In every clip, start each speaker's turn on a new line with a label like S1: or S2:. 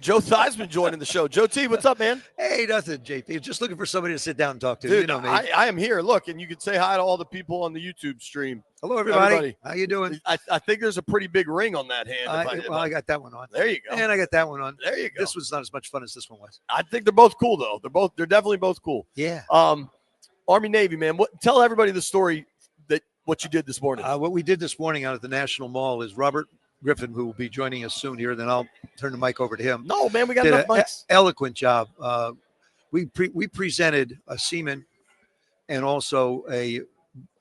S1: Joe Theismann joining the show. Joe T, what's up, man?
S2: Hey, nothing, JP. Just looking for somebody to sit down and talk to.
S1: Dude,
S2: you know me.
S1: I am here. Look, and you can say hi to all the people on the YouTube stream.
S2: Hello, everybody. How you doing?
S1: I think there's a pretty big ring on that hand.
S2: I got that one on.
S1: There you go.
S2: And I got that one on.
S1: There you go.
S2: This was not as much fun as this one was.
S1: I think they're both cool, though. They're definitely both cool.
S2: Yeah.
S1: Army Navy, man. Tell everybody the story what you did this morning.
S2: What we did this morning out at the National Mall is Robert Griffin, who will be joining us soon here. Then I'll turn the mic over to him.
S1: No, man, we got enough mics.
S2: Eloquent job. We presented a seaman and also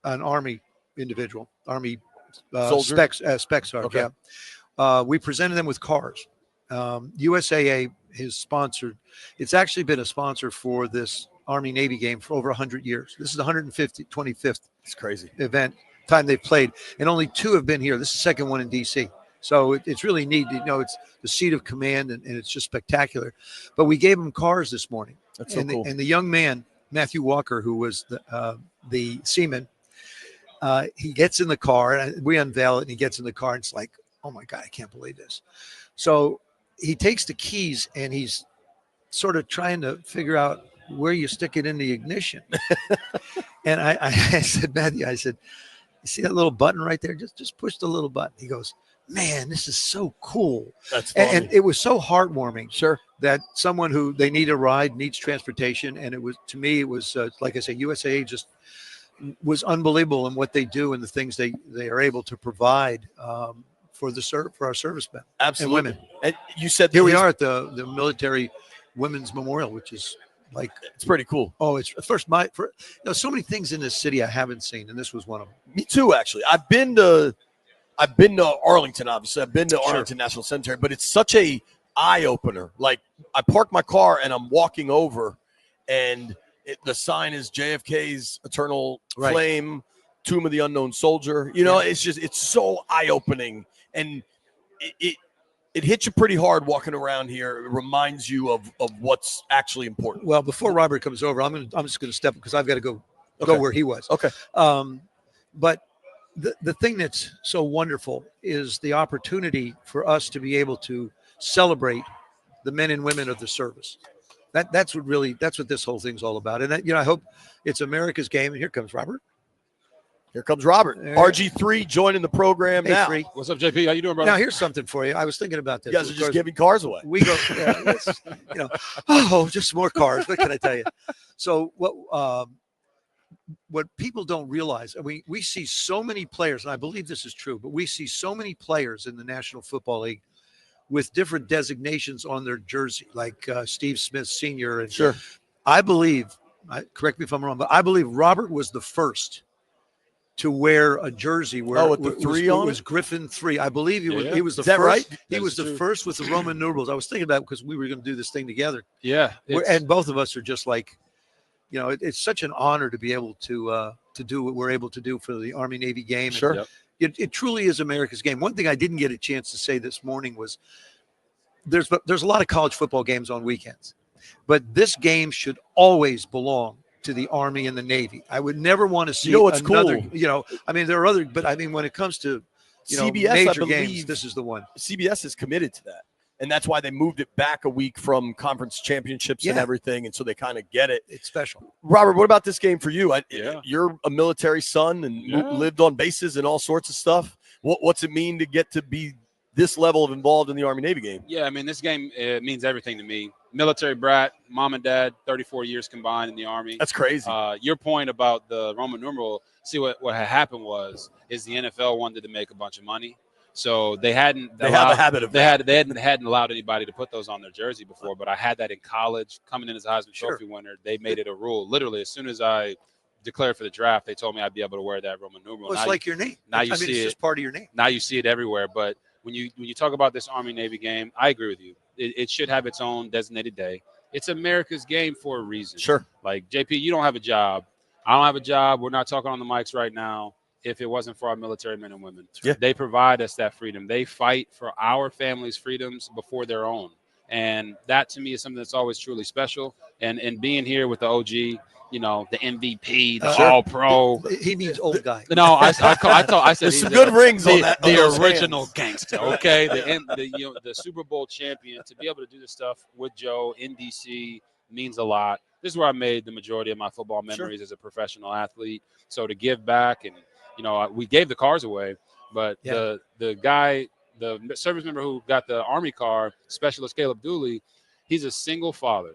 S2: an Army individual, Army spec sergeant.
S1: Okay.
S2: Yeah. We presented them with cars. USAA has sponsored. It's actually been a sponsor for this Army Navy game for over 100 years. This is the 125th.
S1: It's crazy
S2: event time they've played, and only 2 have been here. This is the second one in DC. So it's really neat. It's the seat of command, and it's just spectacular. But we gave them cars this morning.
S1: That's so cool.
S2: And the young man, Matthew Walker, who was the seaman, he gets in the car, and we unveil it, and he gets in the car, and it's like, oh, my God, I can't believe this. So he takes the keys, and he's sort of trying to figure out where you stick it in the ignition. And I said, Matthew, I said, you see that little button right there? Just push the little button. He goes, man, this is so cool.
S1: That's funny.
S2: And it was so heartwarming.
S1: Sure.
S2: That someone who they need a ride, needs transportation. And it was, to me, it was, like I say, USAA just was unbelievable in what they do and the things they are able to provide for our servicemen.
S1: Absolutely.
S2: And women.
S1: And you said
S2: here we are at the Military Women's Memorial, which is like,
S1: it's pretty cool.
S2: Oh, it's so many things in this city I haven't seen, and this was one of them.
S1: Me too, actually. I've been to Arlington, obviously. I've been to Arlington National Cemetery, but it's such a eye opener. Like, I park my car and I'm walking over, and the sign is JFK's Eternal Flame, Tomb of the Unknown Soldier. It's so eye opening, and it hits you pretty hard walking around here. It reminds you of what's actually important.
S2: Well, before Robert comes over, I'm just going to step, because I've got to go where he was.
S1: Okay.
S2: But the thing that's so wonderful is the opportunity for us to be able to celebrate the men and women of the service. That's what this whole thing's all about. And I hope it's America's game. And here comes Robert.
S1: Here comes Robert. RG3 joining the program now.
S2: Free.
S3: What's up, JP? How you doing, brother?
S2: Now, here's something for you. I was thinking about this.
S1: You guys are just giving cars away.
S2: We go, just more cars. What can I tell you? So what people don't realize, we see so many players, and I believe this is true, but we see so many players in the National Football League with different designations on their jersey, like Steve Smith Sr. And
S1: sure.
S2: I believe, correct me if I'm wrong, but I believe Robert was the first to wear a jersey where
S1: with the 3 on it
S2: was Griffin 3. I believe he was the
S1: Is that
S2: first.
S1: right?
S2: He was the first with the Roman numerals. I was thinking about it because we were going to do this thing together.
S3: Yeah.
S2: And both of us are just like, it's such an honor to be able to do what we're able to do for the Army Navy game.
S1: Sure.
S2: And it truly is America's game. One thing I didn't get a chance to say this morning was there's a lot of college football games on weekends, but this game should always belong to the Army and the Navy. I would never want to see
S1: what's
S2: another,
S1: cool?
S2: There are other, but when it comes to,
S1: CBS,
S2: major games, this is the one.
S1: CBS is committed to that. And that's why they moved it back a week from conference championships and everything. And so they kind of get it.
S2: It's special.
S1: Robert, what about this game for you? You're a military son and lived on bases and all sorts of stuff. What's it mean to get to be this level of involved in the Army Navy game?
S3: Yeah, this game means everything to me. Military brat, mom and dad, 34 years combined in the Army.
S1: That's crazy.
S3: Your point about the Roman numeral, see what had happened is the NFL wanted to make a bunch of money. So they hadn't
S1: have a habit of that.
S3: They hadn't allowed anybody to put those on their jersey before, but I had that in college coming in as a Heisman Trophy winner. They made it a rule. Literally, as soon as I declared for the draft, they told me I'd be able to wear that Roman numeral.
S2: Well, it's like your name.
S3: Now you see
S2: it's just part of your name.
S3: Now you see it everywhere. But when you talk about this Army Navy game, I agree with you. It should have its own designated day. It's America's game for a reason.
S1: Sure.
S3: Like, JP, you don't have a job. I don't have a job. We're not talking on the mics right now. If it wasn't for our military men and women, they provide us that freedom. They fight for our families' freedoms before their own. And that to me is something that's always truly special. And being here with the OG, you know, the MVP, the All Pro.
S2: He means old guy.
S3: No, I said
S1: There's some good rings on that.
S3: The
S1: on those
S3: original
S1: hands.
S3: gangster. Okay, the Super Bowl champion. To be able to do this stuff with Joe in DC means a lot. This is where I made the majority of my football memories as a professional athlete. So to give back, and you know, we gave the cars away, but the guy, the service member who got the Army car, Specialist Caleb Dooley, he's a single father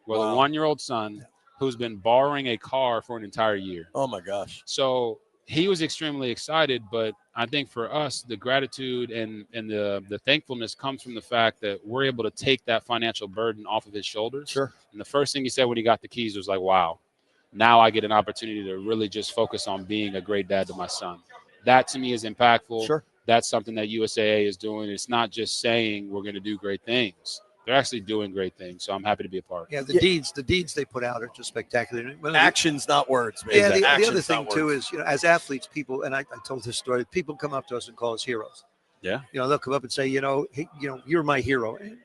S3: with a 1-year-old son who's been borrowing a car for an entire year.
S1: Oh my gosh.
S3: So he was extremely excited, but I think for us, the gratitude and the thankfulness comes from the fact that we're able to take that financial burden off of his shoulders.
S1: Sure.
S3: And the first thing he said when he got the keys was like, wow, now I get an opportunity to really just focus on being a great dad to my son. That to me is impactful.
S1: Sure.
S3: That's something that USAA is doing. It's not just saying we're going to do great things. They're actually doing great things. So I'm happy to be a part.
S2: Yeah, the deeds they put out are just spectacular.
S1: Actions, not words. Man.
S2: Yeah, the
S1: Actions,
S2: other thing
S1: not
S2: too
S1: words.
S2: is, you know, as athletes, people, and I told this story, people come up to us and call us heroes.
S3: Yeah.
S2: You know, they'll come up and say, you know, hey, you know, you're my hero. And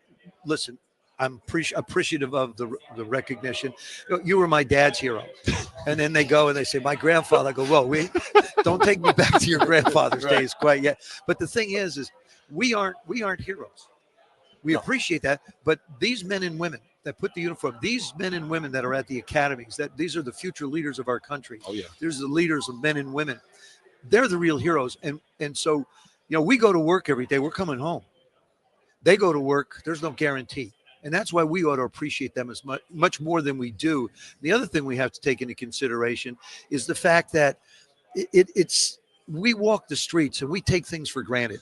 S2: listen, I'm appreciative of the recognition. You were my dad's hero. And then they go and they say, my grandfather. I go, whoa, don't take me back to your grandfather's days quite yet. But the thing is we aren't heroes. We appreciate that. But these men and women that put the uniform, these men and women that are at the academies, that these are the future leaders of our country.
S3: Oh, yeah.
S2: These are the leaders of men and women. They're the real heroes. And so, you know, we go to work every day. We're coming home. They go to work. There's no guarantee. And that's why we ought to appreciate them as much more than we do. The other thing we have to take into consideration is the fact that we walk the streets and we take things for granted.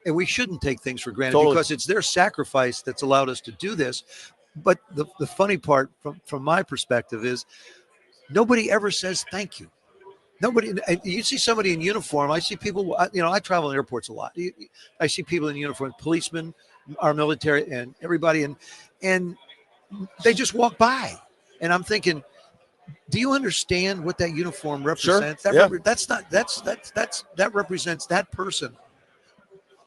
S2: And we shouldn't take things for granted because it's their sacrifice that's allowed us to do this. But the funny part from my perspective is nobody ever says thank you. Nobody. You see somebody in uniform. I see people, you know, I travel in airports a lot. I see people in uniform, policemen, our military, and everybody. And they just walk by. And I'm thinking, do you understand what that uniform represents?
S1: Sure.
S2: That represents that person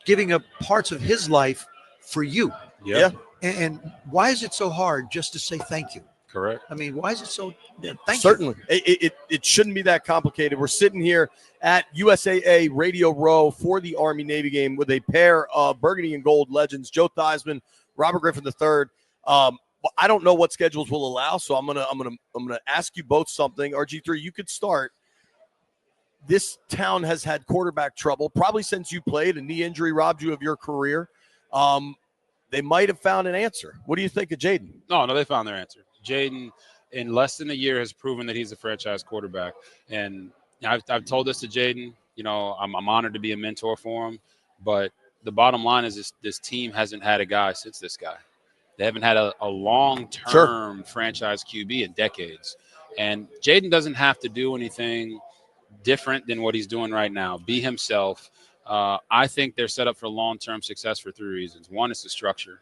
S2: giving up parts of his life for you.
S1: Yeah.
S2: And why is it so hard just to say thank you?
S3: Correct.
S2: I mean, why is it so? Thank you.
S1: Certainly. It shouldn't be that complicated. We're sitting here at USAA Radio Row for the Army-Navy game with a pair of burgundy and gold legends, Joe Theismann, Robert Griffin III. I don't know what schedules will allow, so I'm gonna ask you both something. RG3, you could start. This town has had quarterback trouble probably since you played. A knee injury robbed you of your career. They might have found an answer. What do you think of Jaden?
S3: No, they found their answer. Jaden, in less than a year, has proven that he's a franchise quarterback. And I've told this to Jaden. You know, I'm honored to be a mentor for him. But the bottom line is this team hasn't had a guy since this guy. They haven't had a long-term franchise QB in decades. And Jaden doesn't have to do anything different than what he's doing right now. Be himself. I think they're set up for long-term success for 3 reasons. One is the structure.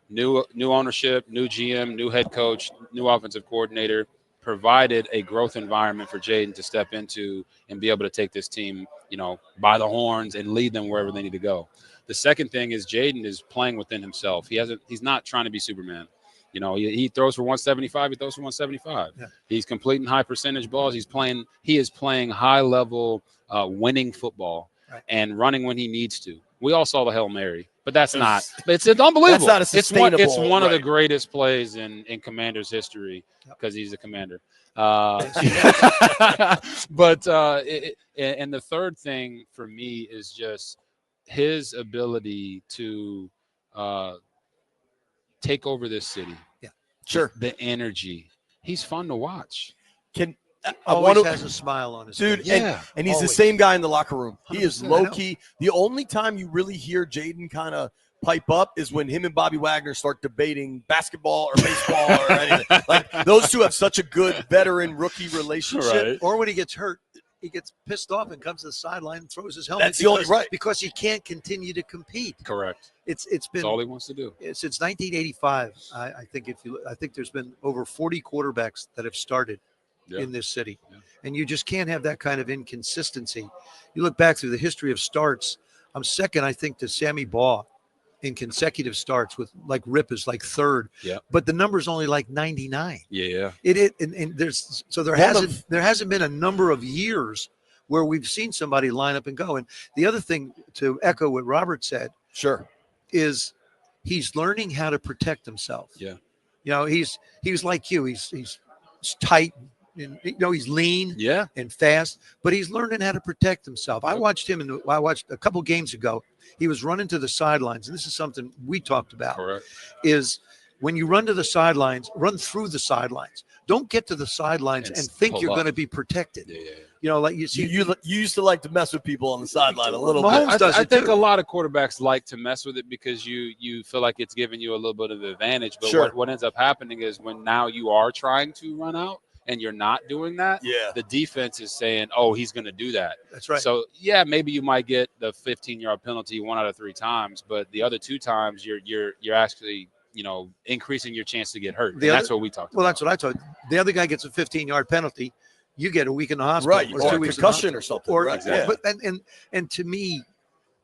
S3: New ownership, new GM, new head coach, new offensive coordinator provided a growth environment for Jaden to step into and be able to take this team, you know, by the horns and lead them wherever they need to go. The second thing is Jaden is playing within himself. He's not trying to be Superman. You know, he throws for 175. He throws for 175. Yeah. He's completing high percentage balls. He is playing high level winning football and running when he needs to. We all saw the Hail Mary, but it's unbelievable.
S1: That's not a sustainable.
S3: It's one of the greatest plays in Commander's history because he's a commander. But and the third thing for me is just his ability to take over this city.
S2: Yeah,
S1: sure.
S3: The energy. He's fun to watch.
S2: Always has a smile on his
S1: dude,
S2: face.
S1: And he's
S2: always.
S1: The same guy in the locker room. He is
S2: 100%,
S1: low key. The only time you really hear Jaden kind of pipe up is when him and Bobby Wagner start debating basketball or baseball or anything. Like those two have such a good veteran rookie relationship.
S3: Right.
S2: Or when he gets hurt, he gets pissed off and comes to the sideline and throws his helmet.
S1: That's the only
S2: because he can't continue to compete.
S3: Correct.
S2: It's been
S3: That's all he wants to do.
S2: Since 1985. I think there's been over 40 quarterbacks that have started in this city, and you just can't have that kind of inconsistency. You look back through the history of starts. I'm second, I think, to Sammy Baugh in consecutive starts with like Rip is like third.
S3: Yeah.
S2: But the number's only like 99.
S3: Yeah.
S2: And there hasn't been a number of years where we've seen somebody line up and go. And the other thing, to echo what Robert said,
S1: Sure.
S2: is he's learning how to protect himself.
S3: Yeah.
S2: You know, he was like you. He's tight, and he's lean.
S3: Yeah.
S2: And fast, but he's learning how to protect himself. I watched him, I watched a couple games ago. He was running to the sidelines, and this is something we talked about.
S3: Correct.
S2: Is when you run to the sidelines, run through the sidelines. Don't get to the sidelines and think you're going to be protected.
S3: Yeah.
S2: Like you see,
S1: You used to like to mess with people on the sideline a little bit.
S2: Mahomes does
S3: I
S2: it
S3: think
S2: too.
S3: a lot of quarterbacks like to mess with it because you feel like it's giving you a little bit of advantage. But
S1: Sure.
S3: what ends up happening is when now you are trying to run out and you're not doing that,
S1: Yeah.
S3: the defense is saying, oh, he's going to do that.
S2: That's right.
S3: So, yeah, maybe you might get the 15-yard penalty 1 out of 3 times, but the other 2 times you're actually, increasing your chance to get hurt. And that's what we talked about.
S2: Well, that's what I told you. The other guy gets a 15-yard penalty. You get a week in the hospital.
S1: Right.
S2: Or
S1: Or
S2: 2
S1: a
S2: weeks in the
S1: concussion
S2: hospital.
S1: or something.
S2: Or,
S1: right.
S3: exactly.
S1: Yeah.
S2: But and to me,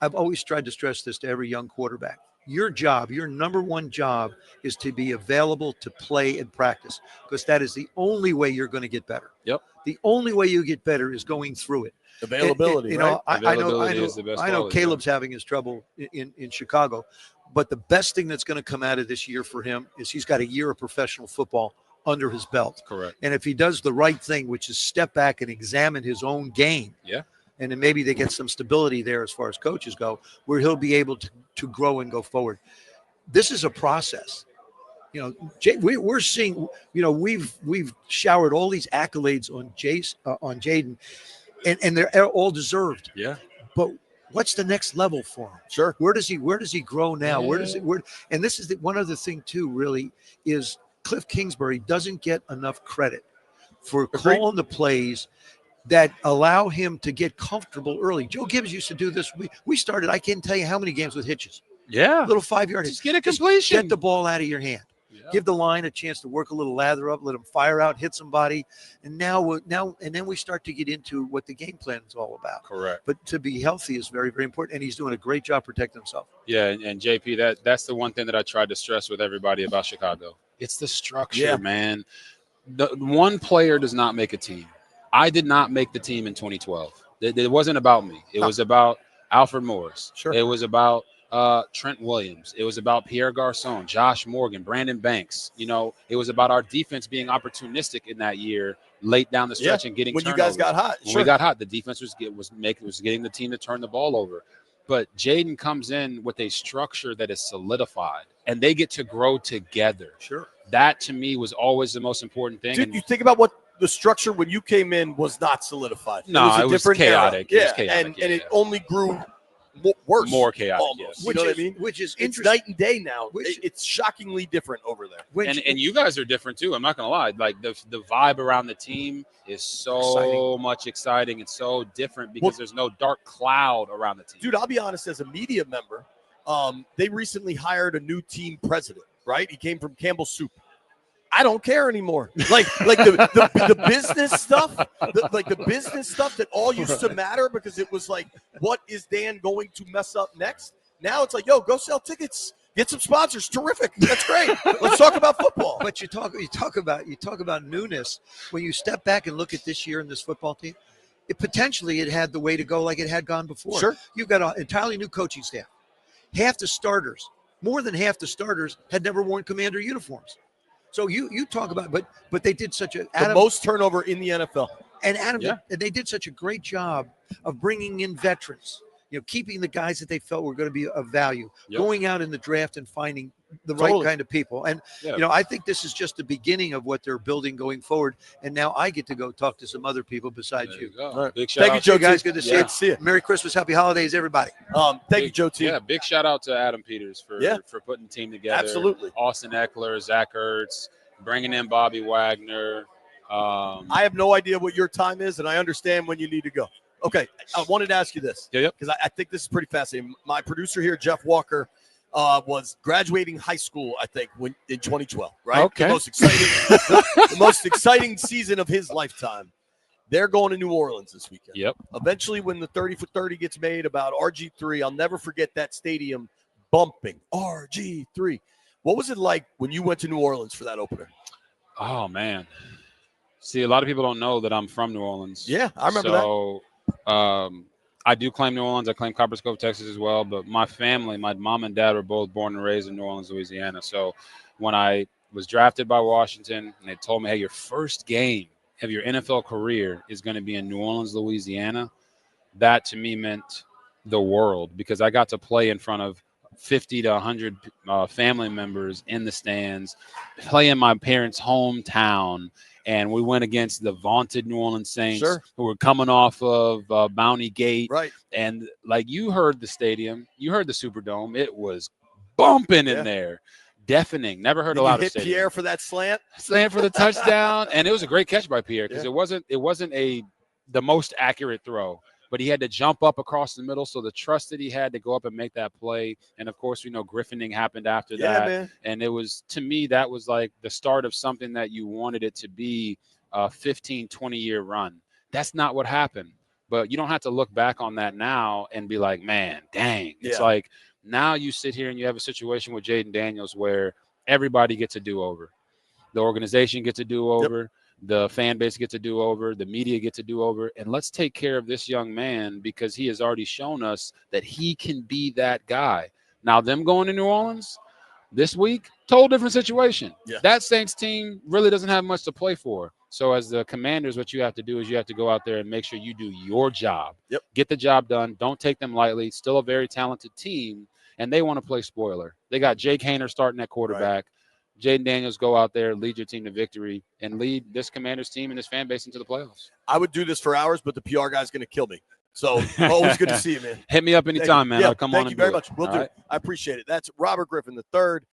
S2: I've always tried to stress this to every young quarterback. Your job, your number one job, is to be available to play and practice, because that is the only way you're going to get better.
S3: Yep.
S2: The only way you get better is going through it.
S1: Availability,
S2: right?
S3: Availability is the best
S2: I know
S3: quality,
S2: Caleb's having his trouble in Chicago, but the best thing that's going to come out of this year for him is he's got a year of professional football under his belt.
S3: Correct.
S2: And if he does the right thing, which is step back and examine his own game,
S3: Yeah.
S2: and then maybe they get some stability there as far as coaches go, where he'll be able to grow and go forward. This is a process. We're seeing, we've showered all these accolades on Jaden, and they're all deserved.
S3: Yeah.
S2: But what's the next level for him?
S1: Sure.
S2: Where does he grow now?
S3: Yeah.
S2: And this is one other thing too, really, is Cliff Kingsbury doesn't get enough credit for
S1: Agreed.
S2: calling the plays that allow him to get comfortable early. Joe Gibbs used to do this. We started, I can't tell you how many games with hitches.
S3: Yeah.
S2: Little 5-yard
S3: Just
S2: hitch.
S3: get a completion.
S2: Get the ball out of your hand.
S3: Yeah.
S2: Give the line a chance to work a little lather up, let them fire out, hit somebody. And then we start to get into what the game plan is all about.
S3: Correct.
S2: But to be healthy is very, very important. And he's doing a great job protecting himself.
S3: Yeah, and JP, that's the one thing that I tried to stress with everybody about Chicago. It's the structure, man. The one player does not make a team. I did not make the team in 2012. It wasn't about me. It was about Alfred Morris.
S1: Sure.
S3: It was about Trent Williams. It was about Pierre Garçon, Josh Morgan, Brandon Banks. It was about our defense being opportunistic in that year, late down the stretch and getting
S1: when
S3: turnovers.
S1: you guys got hot.
S3: When we got hot, the defense was getting the team to turn the ball over. But Jaden comes in with a structure that is solidified, and they get to grow together.
S2: Sure.
S3: That, to me, was always the most important thing.
S1: Dude, you think about what the structure when you came in was not solidified.
S3: No,
S1: it was a different
S3: chaotic.
S1: Era.
S3: It was chaotic,
S1: and it only grew worse.
S3: More chaotic,
S1: almost.
S3: yes.
S1: You know what I mean?
S2: Which is
S1: It's
S2: interesting.
S1: night and day now. It's shockingly different over there.
S3: And you guys are different too. I'm not gonna lie. Like the vibe around the team is so much exciting and so different because there's no dark cloud around the team.
S1: Dude, I'll be honest. As a media member, they recently hired a new team president. Right? He came from Campbell Soup. I don't care anymore. Like the business stuff, the business stuff that all used to matter because it was like, what is Dan going to mess up next? Now it's like, yo, go sell tickets, get some sponsors. Terrific. That's great. Let's talk about football.
S2: But you talk about newness. When you step back and look at this year in this football team, it had the way to go like it had gone before.
S1: Sure.
S2: You've got an entirely new coaching staff. More than half the starters had never worn Commander uniforms. So you talk about, but they did such the
S1: most turnover in the NFL.
S2: And they did such a great job of bringing in veterans, keeping the guys that they felt were going to be of value, going out in the draft and finding the right kind of people. And, I think this is just the beginning of what they're building going forward. And now I get to go talk to some other people besides you.
S1: Right.
S3: Big shout
S1: Thank you, Joe,
S2: guys. Good to see you.
S1: you.
S2: Merry Christmas. Happy holidays, everybody.
S1: Thank you, Joe T.
S3: Yeah, big shout out to Adam Peters for putting the team together.
S1: Absolutely.
S3: Austin Eckler, Zach Ertz, bringing in Bobby Wagner.
S1: I have no idea what your time is, and I understand when you need to go. Okay, I wanted to ask you this because I think this is pretty fascinating. My producer here, Jeff Walker, was graduating high school, I think, in 2012. Right?
S3: Okay.
S1: The most exciting season of his lifetime. They're going to New Orleans this weekend.
S3: Yep.
S1: Eventually, when the 30 for 30 gets made about RG3, I'll never forget that stadium bumping. RG3. What was it like when you went to New Orleans for that opener?
S3: Oh, man. See, a lot of people don't know that I'm from New Orleans.
S1: Yeah, I remember
S3: that. I do claim New Orleans. I claim Copper Cove, Texas as well. But my family, my mom and dad were both born and raised in New Orleans, Louisiana. So when I was drafted by Washington and they told me, hey, your first game of your NFL career is going to be in New Orleans, Louisiana, that to me meant the world because I got to play in front of 50 to 100 family members in the stands, play in my parents' hometown. And we went against the vaunted New Orleans Saints, who were coming off of Bounty Gate.
S1: Right.
S3: And like you heard the stadium, you heard the Superdome. It was bumping in there, deafening. Never heard a lot of stadium.
S1: Pierre for that slant
S3: for the touchdown, and it was a great catch by Pierre because it wasn't the most accurate throw. But he had to jump up across the middle, so the trust that he had to go up and make that play. And, of course, we know Griffining happened after that. Man. And it was, to me, that was like the start of something that you wanted it to be a 15, 20-year run. That's not what happened. But you don't have to look back on that now and be like, man, dang. It's like now you sit here and you have a situation with Jaden Daniels where everybody gets a do-over. The organization gets a do-over. Yep. The fan base gets a do-over. The media gets a do-over. And let's take care of this young man because he has already shown us that he can be that guy. Now, them going to New Orleans this week, total different situation. Yeah. That Saints team really doesn't have much to play for. So as the Commanders, what you have to do is you have to go out there and make sure you do your job. Yep. Get the job done. Don't take them lightly. Still a very talented team, and they want to play spoiler. They got Jake Haener starting at quarterback. Right. Jaden Daniels, go out there, lead your team to victory, and lead this Commanders team and this fan base into the playoffs.
S1: I would do this for hours, but the PR guy's going to kill me. So always good to see you, man.
S3: Hit me up anytime, man. I'll come on and do it.
S1: Thank you very much. We'll do it. I appreciate it. That's Robert Griffin III.